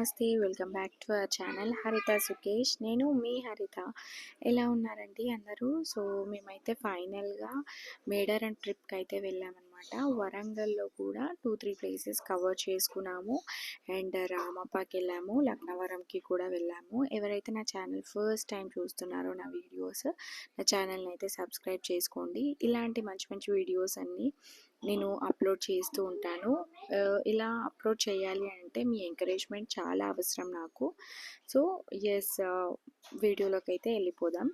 నమస్తే. Welcome back to our channel హరిత సుకేష్. నేను మీ హరిత. ఎలా ఉన్నారండి అందరూ? సో మేమైతే ఫైనల్గా మేడారం ట్రిప్కి అయితే వెళ్ళామన్నమాట. వరంగల్లో కూడా 2-3 ప్లేసెస్ కవర్ చేసుకున్నాము. అండ్ రామప్పకి వెళ్ళాము, లక్నవరంకి కూడా వెళ్ళాము. ఎవరైతే నా ఛానల్ ఫస్ట్ టైం చూస్తున్నారో నా వీడియోస్, నా ఛానల్ని అయితే సబ్స్క్రైబ్ చేసుకోండి. ఇలాంటి మంచి మంచి వీడియోస్ అన్నీ నేను అప్లోడ్ చేస్తూ ఉంటాను. ఇలా అప్లోడ్ చేయాలి అంటే మీ ఎంకరేజ్మెంట్ చాలా అవసరం నాకు. సో వీడియోలోకి అయితే వెళ్ళిపోదాం.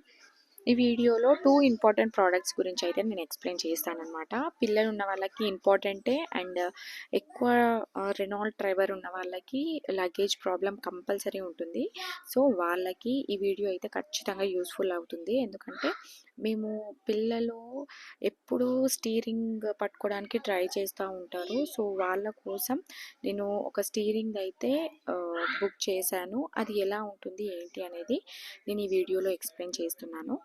ఈ వీడియోలో 2 ఇంపార్టెంట్ ప్రోడక్ట్స్ గురించి అయితే నేను ఎక్స్ప్లెయిన్ చేస్తానన్నమాట. పిల్లలు ఉన్న వాళ్ళకి ఇంపార్టెంటే, అండ్ ఎక్కువ రెనాల్ట్ డ్రైవర్ ఉన్న వాళ్ళకి లగేజ్ ప్రాబ్లం కంపల్సరీ ఉంటుంది. సో వాళ్ళకి ఈ వీడియో అయితే ఖచ్చితంగా యూస్ఫుల్ అవుతుంది. ఎందుకంటే మేము పిల్లలు ఎప్పుడూ స్టీరింగ్ పట్టుకోవడానికి ట్రై చేస్తూ ఉంటారు. సో వాళ్ళ కోసం నేను ఒక స్టీరింగ్ అయితే బుక్ చేశాను. అది ఎలా ఉంటుంది ఏంటి అనేది నేను ఈ వీడియోలో ఎక్స్ప్లెయిన్ చేస్తున్నాను.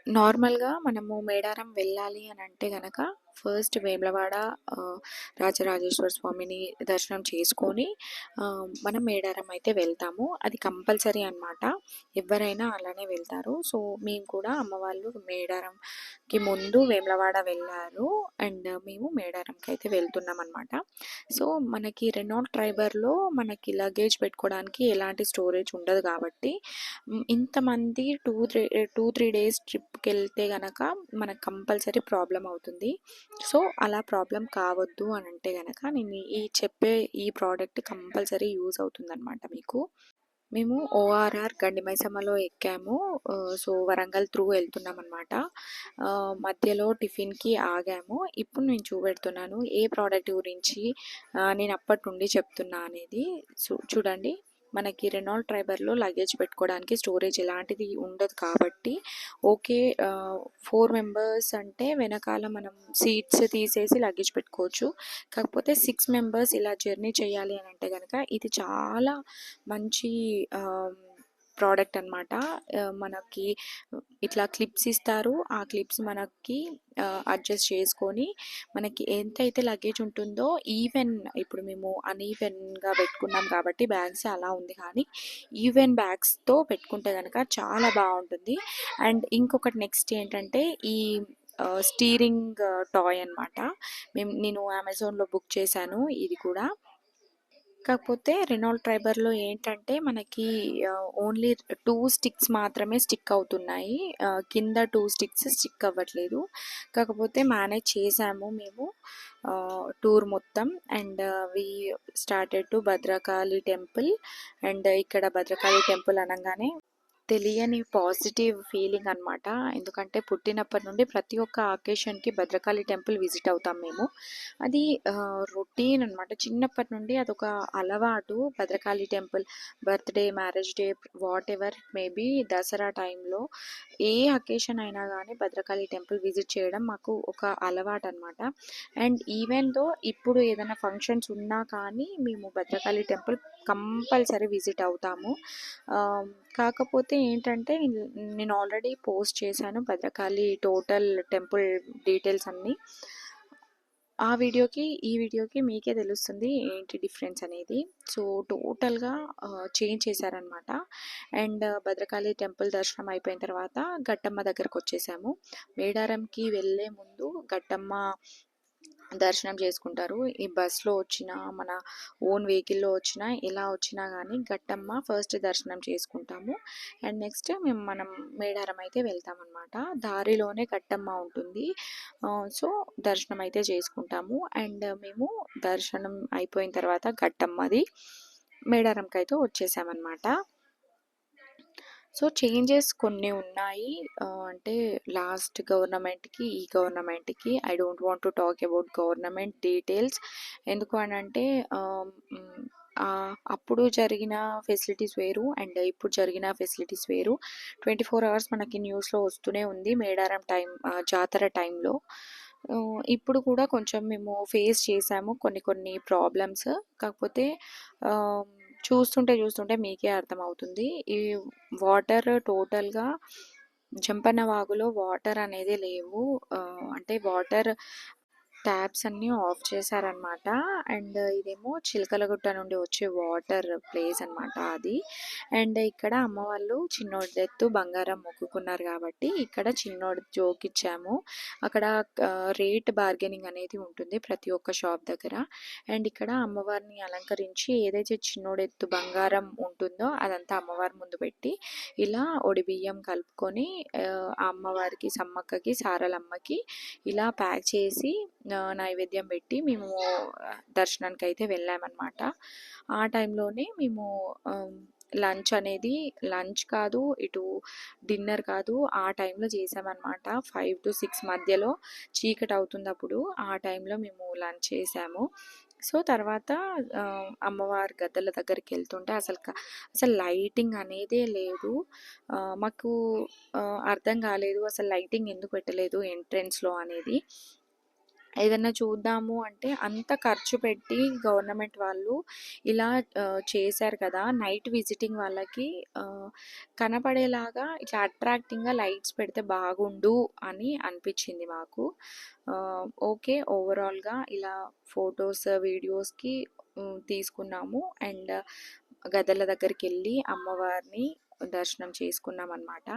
నార్మల్గా మనము మేడారం వెళ్ళాలి అని అంటే కనుక ఫస్ట్ వేములవాడ రాజరాజేశ్వర స్వామిని దర్శనం చేసుకొని మనం మేడారం అయితే వెళ్తాము. అది కంపల్సరీ అన్నమాట. ఎవరైనా అలానే వెళ్తారు. సో మేము కూడా అమ్మ వాళ్ళు మేడారంకి ముందు వేములవాడ వెళ్ళారు, అండ్ మేము మేడారంకి అయితే వెళ్తున్నాం అనమాట. సో మనకి రెనాల్ట్ ట్రైబర్లో మనకి లగేజ్ పెట్టుకోవడానికి ఎలాంటి స్టోరేజ్ ఉండదు కాబట్టి ఇంతమంది 2-3 డేస్ ట్రిప్కి వెళ్తే కనుక మనకు కంపల్సరీ ప్రాబ్లం అవుతుంది. సో అలా ప్రాబ్లం కావద్దు అని అంటే కనుక నేను చెప్పే ఈ ప్రోడక్ట్ కంపల్సరీ యూజ్ అవుతుంది అనమాట మీకు. మేము ఓఆర్ఆర్ గండిమైసమ్మలో ఎక్కాము. సో వరంగల్ త్రూ వెళ్తున్నాం అనమాట. మధ్యలో టిఫిన్కి ఆగాము. ఇప్పుడు నేను చూపెడుతున్నాను ఏ ప్రోడక్ట్ గురించి నేను అప్పటి నుండి చెప్తున్నా అనేది. చూడండి, మనకి రెనాల్ట్ ట్రైబర్లో లగేజ్ పెట్టుకోవడానికి స్టోరేజ్ ఎలాంటిది ఉండదు కాబట్టి ఓకే. 4 మెంబర్స్ అంటే వెనకాల మనం సీట్స్ తీసేసి లగేజ్ పెట్టుకోవచ్చు. కాకపోతే 6 మెంబర్స్ ఇలా జర్నీ చేయాలి అని అంటే కనుక ఇది చాలా మంచి ప్రోడక్ట్ అనమాట. మనకి ఇట్లా క్లిప్స్ ఇస్తారు. ఆ క్లిప్స్ మనకి అడ్జస్ట్ చేసుకొని మనకి ఎంతైతే లగేజ్ ఉంటుందో ఈవెన్, ఇప్పుడు మేము అన్ఈవెన్గా పెట్టుకున్నాం కాబట్టి బ్యాగ్స్ అలా ఉంది, కానీ ఈవెన్ బ్యాగ్స్తో పెట్టుకుంటే కనుక చాలా బాగుంటుంది. అండ్ ఇంకొకటి నెక్స్ట్ ఏంటంటే ఈ స్టీరింగ్ టాయ్ అనమాట. నేను అమెజాన్లో బుక్ చేశాను ఇది కూడా. కాకపోతే రెనాల్ట్ ట్రైబర్లో ఏంటంటే మనకి ఓన్లీ 2 స్టిక్స్ మాత్రమే స్టిక్ అవుతున్నాయి. కింద 2 స్టిక్స్ స్టిక్ అవ్వట్లేదు. కాకపోతే మేనేజ్ చేసాము మేము టూర్ మొత్తం. And we started to Bhadrakali temple. And ఇక్కడ భద్రకాళి టెంపుల్ అనగానే తెలియని పాజిటివ్ ఫీలింగ్ అనమాట. ఎందుకంటే పుట్టినప్పటి నుండి ప్రతి ఒక్క అకేషన్కి భద్రకాళి టెంపుల్ విజిట్ అవుతాం మేము. అది రొటీన్ అనమాట. చిన్నప్పటి నుండి అదొక అలవాటు. Bhadrakali temple birthday, marriage day, what ever it maybe, Dasara టైంలో ఏ అకేషన్ అయినా కానీ భద్రకాళి టెంపుల్ విజిట్ చేయడం మాకు ఒక అలవాటు అనమాట. అండ్ ఈవెన్ దో ఇప్పుడు ఏదైనా ఫంక్షన్స్ ఉన్నా కానీ మేము భద్రకాళి టెంపుల్ కంపల్సరీ విజిట్ అవుతాము. కాకపోతే ఏంటంటే నేను ఆల్రెడీ పోస్ట్ చేశాను భద్రకాళి టోటల్ టెంపుల్ డీటెయిల్స్ అన్నీ. ఈ వీడియోకి మీకే తెలుస్తుంది ఏంటి డిఫరెన్స్ అనేది. సో టోటల్గా చేంజ్ చేశారనమాట. అండ్ భద్రకాళి టెంపుల్ దర్శనం అయిపోయిన తర్వాత గట్టమ్మ దగ్గరకు వచ్చేసాము. మేడారంకి వెళ్ళే ముందు గట్టమ్మ దర్శనం చేసుకుంటారు. ఈ బస్లో వచ్చినా మన ఓన్ వెహికల్లో వచ్చినా ఎలా వచ్చినా కానీ గట్టమ్మ ఫస్ట్ దర్శనం చేసుకుంటాము. అండ్ నెక్స్ట్ మనం మేడారం అయితే వెళ్తామన్నమాట. దారిలోనే గట్టమ్మ ఉంటుంది. సో దర్శనం అయితే చేసుకుంటాము. అండ్ మేము దర్శనం అయిపోయిన తర్వాత గట్టమ్మది మేడారంకి అయితే వచ్చేసామన్నమాట. సో చేంజెస్ కొన్ని ఉన్నాయి. అంటే లాస్ట్ గవర్నమెంట్కి ఈ గవర్నమెంట్కి I don't want to talk about government details. ఎందుకు అని అంటే అప్పుడు జరిగిన ఫెసిలిటీస్ వేరు అండ్ ఇప్పుడు జరిగిన ఫెసిలిటీస్ వేరు. 24 అవర్స్ మనకి న్యూస్లో వస్తూనే ఉంది మేడారం జాతర టైంలో. ఇప్పుడు కూడా కొంచెం మేము ఫేస్ చేసాము కొన్ని ప్రాబ్లమ్స్. కాకపోతే చూస్తుంటే మీకే అర్థమవుతుంది. ఈ వాటర్ టోటల్గా జంపన్న వాగులో వాటర్ అనేది లేవు. అంటే వాటర్ ట్యాప్స్ అన్నీ ఆఫ్ చేశారనమాట. అండ్ ఇదేమో చిలకలగుట్ట నుండి వచ్చే వాటర్ ప్లేస్ అనమాట అది. అండ్ ఇక్కడ అమ్మ వాళ్ళు చిన్నోడిదెత్తు బంగారం మొక్కుకున్నారు కాబట్టి ఇక్కడ చిన్నోడి జోకిచ్చాము. అక్కడ రేట్ బార్గెనింగ్ అనేది ఉంటుంది ప్రతి ఒక్క షాప్ దగ్గర. అండ్ ఇక్కడ అమ్మవారిని అలంకరించి ఏదైతే చిన్నోడెత్తు బంగారం ఉంటుందో అదంతా అమ్మవారి ముందు పెట్టి ఇలా ఒడిబియ్యం కలుపుకొని ఆ అమ్మవారికి సమ్మక్కకి సారలమ్మకి ఇలా ప్యాక్ చేసి నైవేద్యం పెట్టి మేము దర్శనానికి అయితే వెళ్ళామన్నమాట. ఆ టైంలోనే మేము లంచ్ కాదు, ఇటు డిన్నర్ కాదు, ఆ టైంలో చేసామన్నమాట. 5 to 6 మధ్యలో చీకటి అవుతుంది అప్పుడు. ఆ టైంలో మేము లంచ్ చేసాము. సో తర్వాత అమ్మవారి గద్దెల దగ్గరికి వెళ్తుంటే అసలు లైటింగ్ అనేదే లేదు. మాకు అర్థం కాలేదు అసలు లైటింగ్ ఎందుకు పెట్టలేదు ఎంట్రన్స్లో అనేది. ఏదన్నా చూద్దాము అంటే అంత ఖర్చు పెట్టి గవర్నమెంట్ వాళ్ళు ఇలా చేశారు కదా, నైట్ విజిటింగ్ వాళ్ళకి కనపడేలాగా ఇట్లా అట్రాక్టింగ్గా లైట్స్ పెడితే బాగుండు అని అనిపించింది మాకు. ఓకే, ఓవరాల్గా ఇలా ఫొటోస్ వీడియోస్కి తీసుకున్నాము. అండ్ గద్దెల దగ్గరికి వెళ్ళి అమ్మవారిని దర్శనం చేసుకున్నాం అన్నమాట.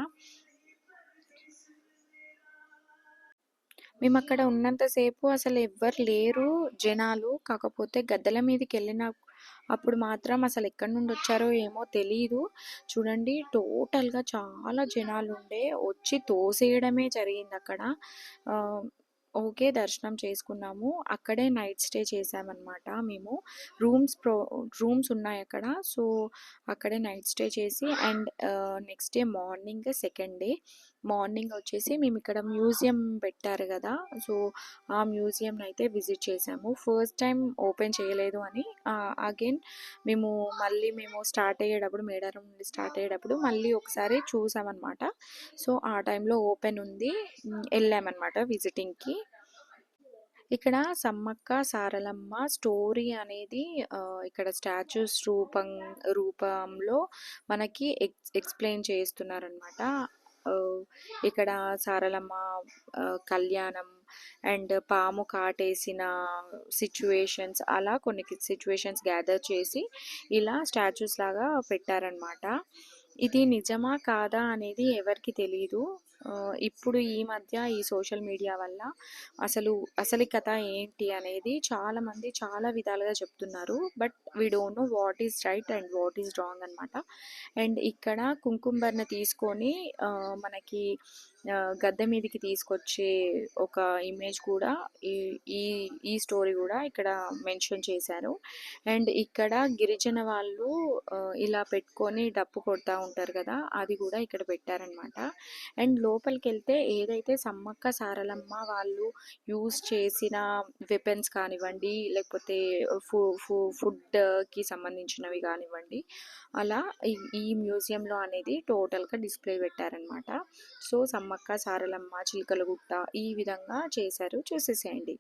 మేము అక్కడ ఉన్నంతసేపు అసలు ఎవ్వరు లేరు జనాలు. కాకపోతే గద్దెల మీదకి వెళ్ళిన అప్పుడు మాత్రం అసలు ఎక్కడి నుండి వచ్చారో ఏమో తెలియదు. చూడండి, టోటల్గా చాలా జనాలు ఉండే వచ్చి తోసేయడమే జరిగింది అక్కడ. ఓకే, దర్శనం చేసుకున్నాము. అక్కడే నైట్ స్టే చేసామన్నమాట మేము. రూమ్స్ ఉన్నాయి అక్కడ. సో అక్కడే నైట్ స్టే చేసి and next day morning, second day morning వచ్చేసి మేము ఇక్కడ మ్యూజియం పెట్టారు కదా, సో ఆ మ్యూజియం అయితే విజిట్ చేసాము. ఫస్ట్ టైం ఓపెన్ చేయలేదు అని అగైన్ మేము స్టార్ట్ అయ్యేటప్పుడు, మేడారం నుండి స్టార్ట్ అయ్యేటప్పుడు మళ్ళీ ఒకసారి చూసామన్నమాట. సో ఆ టైంలో ఓపెన్ ఉంది, వెళ్ళామన్నమాట విజిటింగ్కి. ఇక్కడ సమ్మక్క సారలమ్మ స్టోరీ అనేది ఇక్కడ స్టాచ్యూస్ రూపంలో మనకి ఎక్స్ప్లెయిన్ చేస్తున్నారనమాట. ఇక్కడ సారలమ్మ కళ్యాణం అండ్ పాము కాటేసిన సిచ్యువేషన్స్, అలా కొన్ని సిచ్యువేషన్స్ గ్యాదర్ చేసి ఇలా స్టాచ్యూస్ లాగా పెట్టారనమాట. ఇది నిజమా కాదా అనేది ఎవరికి తెలియదు. ఇప్పుడు ఈ మధ్య ఈ సోషల్ మీడియా వల్ల అసలు కథ ఏంటి అనేది చాలామంది చాలా విధాలుగా చెప్తున్నారు. But we don't know what is right and what is wrong అనమాట. అండ్ ఇక్కడ కుంకుమబర్ని తీసుకొని మనకి గద్దె మీదకి తీసుకొచ్చే ఒక ఇమేజ్ కూడా ఈ స్టోరీ కూడా ఇక్కడ మెన్షన్ చేశారు. అండ్ ఇక్కడ గిరిజన వాళ్ళు ఇలా పెట్టుకొని డప్పు కొడతా ఉంటారు కదా, అది కూడా ఇక్కడ పెట్టారనమాట. అండ్ లోపలికి వెళ్తే ఏదైతే సమ్మక్క సారలమ్మ వాళ్ళు యూజ్ చేసిన వెపన్స్ కానివ్వండి, లేకపోతే ఫుడ్కి సంబంధించినవి కానివ్వండి, అలా ఈ మ్యూజియంలో అనేది టోటల్గా డిస్ప్లే పెట్టారనమాట. సో సమ్మక్క సారలమ్మ చిలకలగుట్ట ఈ విధంగా చేశారు, చూసేసేయండి.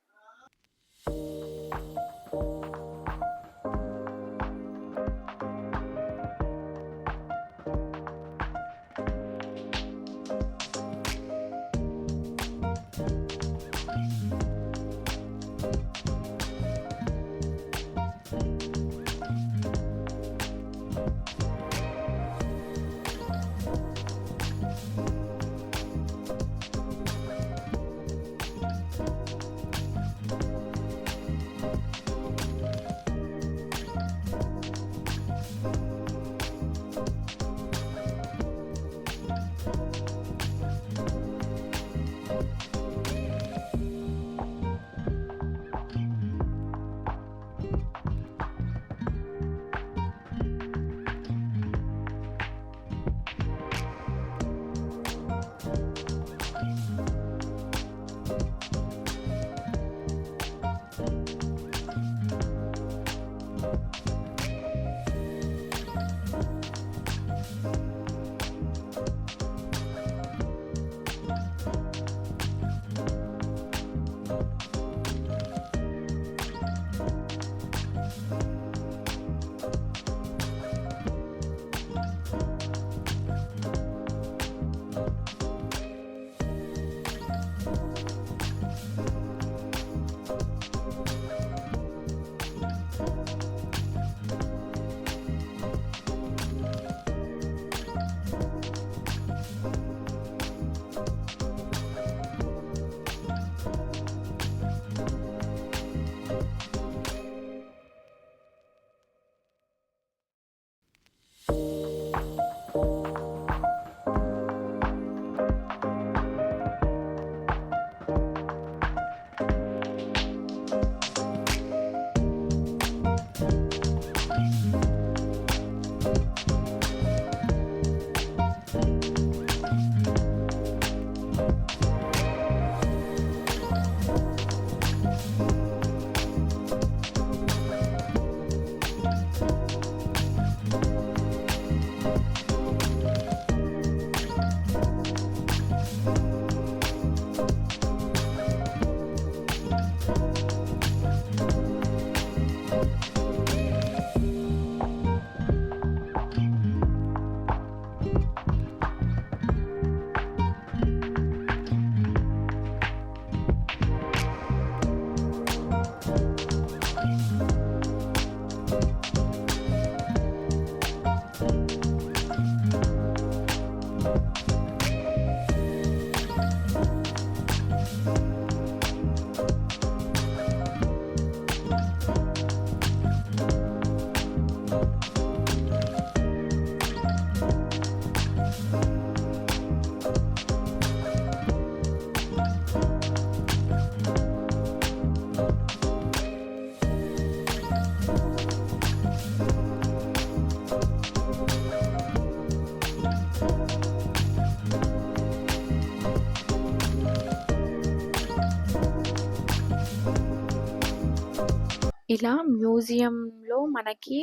ఇలా మ్యూజియంలో మనకి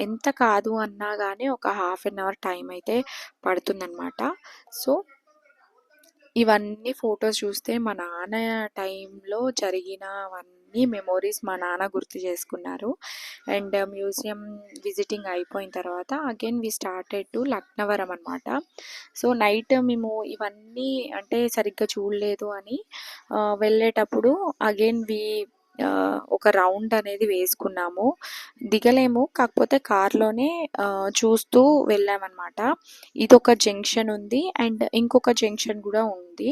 ఎంత కాదు అన్నా గానీ ఒక హాఫ్ అన్ అవర్ టైం అయితే పడుతుందనమాట. సో ఇవన్నీ ఫొటోస్ చూస్తే మా నాన్న టైంలో జరిగినవన్నీ మెమోరీస్ మా నాన్న గుర్తు చేసుకున్నారు. అండ్ మ్యూజియం విజిటింగ్ అయిపోయిన తర్వాత again we started to Laknavaram అనమాట. సో నైట్ మేము ఇవన్నీ అంటే సరిగ్గా చూడలేదు అని వెళ్ళేటప్పుడు అగైన్ ఒక రౌండ్ అనేది వేసుకున్నాము. దిగలేము, కాకపోతే కార్లోనే చూస్తూ వెళ్ళామన్నమాట. ఇదొక జంక్షన్ ఉంది అండ్ ఇంకొక జంక్షన్ కూడా ఉంది.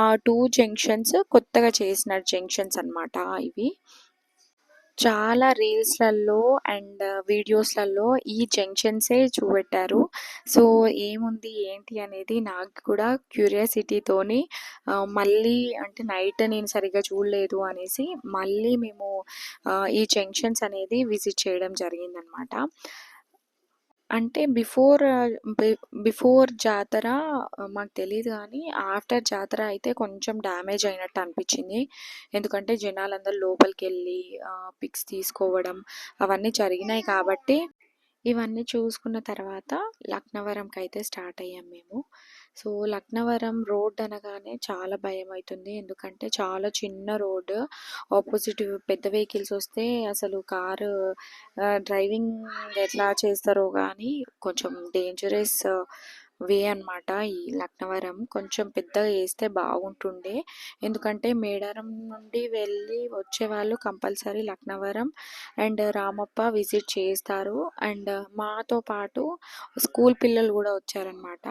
ఆ 2 జంక్షన్స్ కొత్తగా చేసిన జంక్షన్స్ అన్నమాట ఇవి. చాలా రీల్స్‌లలో అండ్ వీడియోస్‌లలో ఈ జంక్షన్సే చూపెట్టారు. సో ఏముంది ఏంటి అనేది నాకు కూడా క్యూరియాసిటీతోని మళ్ళీ అంటే నైట్ నేను సరిగ్గా చూడలేదు అనేసి మళ్ళీ మేము ఈ జంక్షన్స్ అనేది విజిట్ చేయడం జరిగిందనమాట. అంటే బిఫోర్ జాతర మాకు తెలీదు గానీ, ఆఫ్టర్ జాతర అయితే కొంచెం డ్యామేజ్ అయినట్టు అనిపిచ్చింది. ఎందుకంటే జనాలందరూ లోపలికెళ్ళి పిక్స్ తీసుకోవడం అవన్నీ జరిగినాయి కాబట్టి ఇవన్నీ చూసుకున్న తర్వాత లక్నవరంకైతే స్టార్ట్ అయ్యాం మేము. సో లక్నవరం రోడ్ అనగానే చాలా భయమైతుంది. ఎందుకంటే చాలా చిన్న రోడ్. ఆపోజిట్ పెద్ద వెహికల్స్ వస్తే అసలు కారు డ్రైవింగ్ ఎట్లా చేస్తారో గానీ కొంచెం డేంజరస్ వే అన్నమాట ఈ లక్నవరం. కొంచెం పెద్దగా చేస్తే బాగుంటుండే. ఎందుకంటే మేడారం నుండి వెళ్ళి వచ్చేవాళ్ళు compulsory Laknavaram and Ramappa visit చేస్తారు. అండ్ మాతో పాటు స్కూల్ పిల్లలు కూడా వచ్చారనమాట.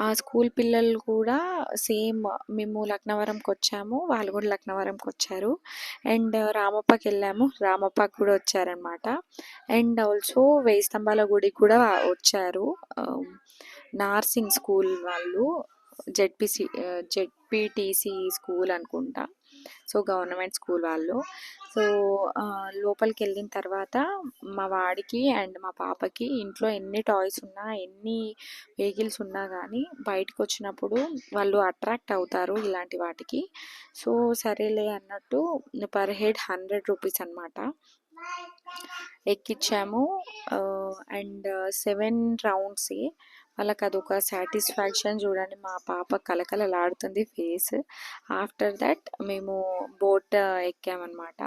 ఆ స్కూల్ పిల్లలు కూడా సేమ్ మేము లక్నవరంకి వచ్చాము, వాళ్ళు కూడా లక్నవరంకి వచ్చారు. అండ్ రామప్పకి వెళ్ళాము, రామప్పకి కూడా వచ్చారనమాట. అండ్ ఆల్సో వేయి స్తంభాల గుడికి కూడా వచ్చారు. నార్సింగ్ స్కూల్ వాళ్ళు, జెడ్పీటీసీ స్కూల్ అనుకుంటా. సో గవర్నమెంట్ స్కూల్ వాళ్ళు. సో లోపలికి వెళ్ళిన తర్వాత మా వాడికి అండ్ మా పాపకి ఇంట్లో ఎన్ని టాయ్స్ ఉన్నా ఎన్ని వెహికల్స్ ఉన్నా కానీ బయటకు వచ్చినప్పుడు వాళ్ళు అట్రాక్ట్ అవుతారు ఇలాంటి వాటికి. సో సరేలే అన్నట్టు పర్ హెడ్ 100 రూపీస్ అనమాట ఎక్కిచ్చాము. And 7 rounds. వాళ్ళకి అదొక సాటిస్ఫాక్షన్ చూడండి, మా పాప కలకలలాడుతుంది ఫేస్. ఆఫ్టర్ దట్ మేము బోట్ ఎక్కామన్నమాట.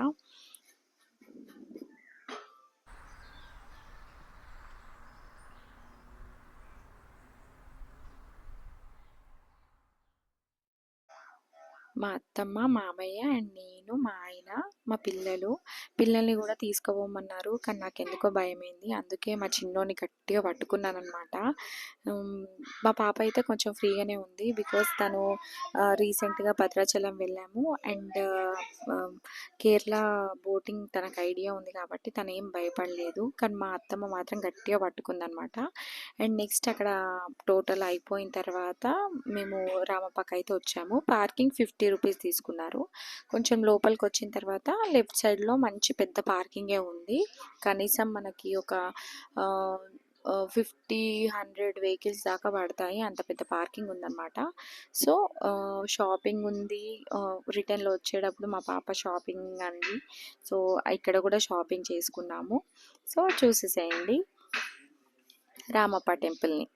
మా అత్తమ్మ, మామయ్య అండ్ నేను, మా ఆయన, మా పిల్లల్ని కూడా తీసుకుపోమన్నారు. కానీ నాకెందుకో భయమైంది. అందుకే మా చిన్నోడిని గట్టిగా పట్టుకున్నానన్నమాట. మా పాప అయితే కొంచెం ఫ్రీగానే ఉంది. బికాజ్ తను రీసెంట్గా భద్రాచలం వెళ్ళాము అండ్ కేరళ బోటింగ్ తనకు ఐడియా ఉంది కాబట్టి తను ఏం భయపడలేదు. కానీ మా అత్తమ్మ మాత్రం గట్టిగా పట్టుకుందనమాట. అండ్ నెక్స్ట్ అక్కడ టోటల్ అయిపోయిన తర్వాత మేము రామప్పకి అయితే వచ్చాము. పార్కింగ్ 50 రూపీస్ తీసుకున్నారు. కొంచెం లోపలికి వచ్చిన తర్వాత లెఫ్ట్ సైడ్లో మంచి పెద్ద పార్కింగే ఉంది. కనీసం మనకి ఒక 50-100 వెహికల్స్ దాకా పడతాయి, అంత పెద్ద పార్కింగ్ ఉందన్నమాట. సో షాపింగ్ ఉంది. రిటర్న్లో వచ్చేటప్పుడు మా పాప షాపింగ్ అండి. సో ఇక్కడ కూడా షాపింగ్ చేసుకున్నాము. సో చూసేసేయండి రామప్ప టెంపుల్ని.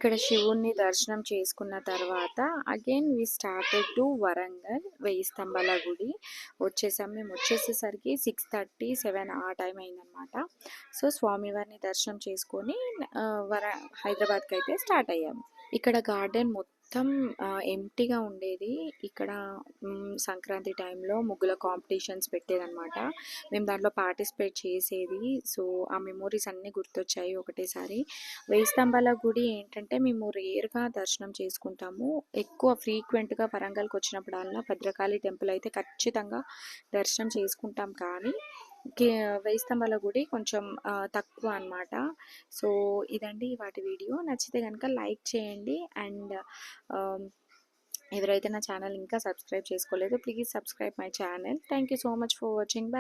ఇక్కడ శివుణ్ణి దర్శనం చేసుకున్న తర్వాత again we started to Warangal. 1000 స్తంభాల గుడి వచ్చేసాం. మేము వచ్చేసేసరికి 6:30, 7 ఆ టైం అయిందనమాట. సో స్వామివారిని దర్శనం చేసుకొని హైదరాబాద్కి అయితే స్టార్ట్ అయ్యాము. ఇక్కడ గార్డెన్ మొత్తం ఎంప్టీగా ఉండేది. ఇక్కడ సంక్రాంతి టైంలో ముగ్గుల కాంపిటీషన్స్ పెట్టేదన్నమాట. మేము దాంట్లో పార్టిసిపేట్ చేసేది. సో ఆ మెమోరీస్ అన్నీ గుర్తొచ్చాయి ఒకటేసారి. 1000 స్తంభాల గుడి ఏంటంటే మేము రేర్గా దర్శనం చేసుకుంటాము. ఎక్కువ ఫ్రీక్వెంట్గా వరంగల్కి వచ్చినప్పుడల్లా భద్రకాళి టెంపుల్ అయితే ఖచ్చితంగా దర్శనం చేసుకుంటాం. కానీ 1000 స్తంభాల గుడి కొంచెం తక్కువ అనమాట. సో ఇదండి వాటి వీడియో. నచ్చితే కనుక లైక్ చేయండి. అండ్ ఎవరైతే నా ఛానల్ ఇంకా సబ్స్క్రైబ్ చేసుకోలేదో please subscribe my channel. Thank you so much for watching.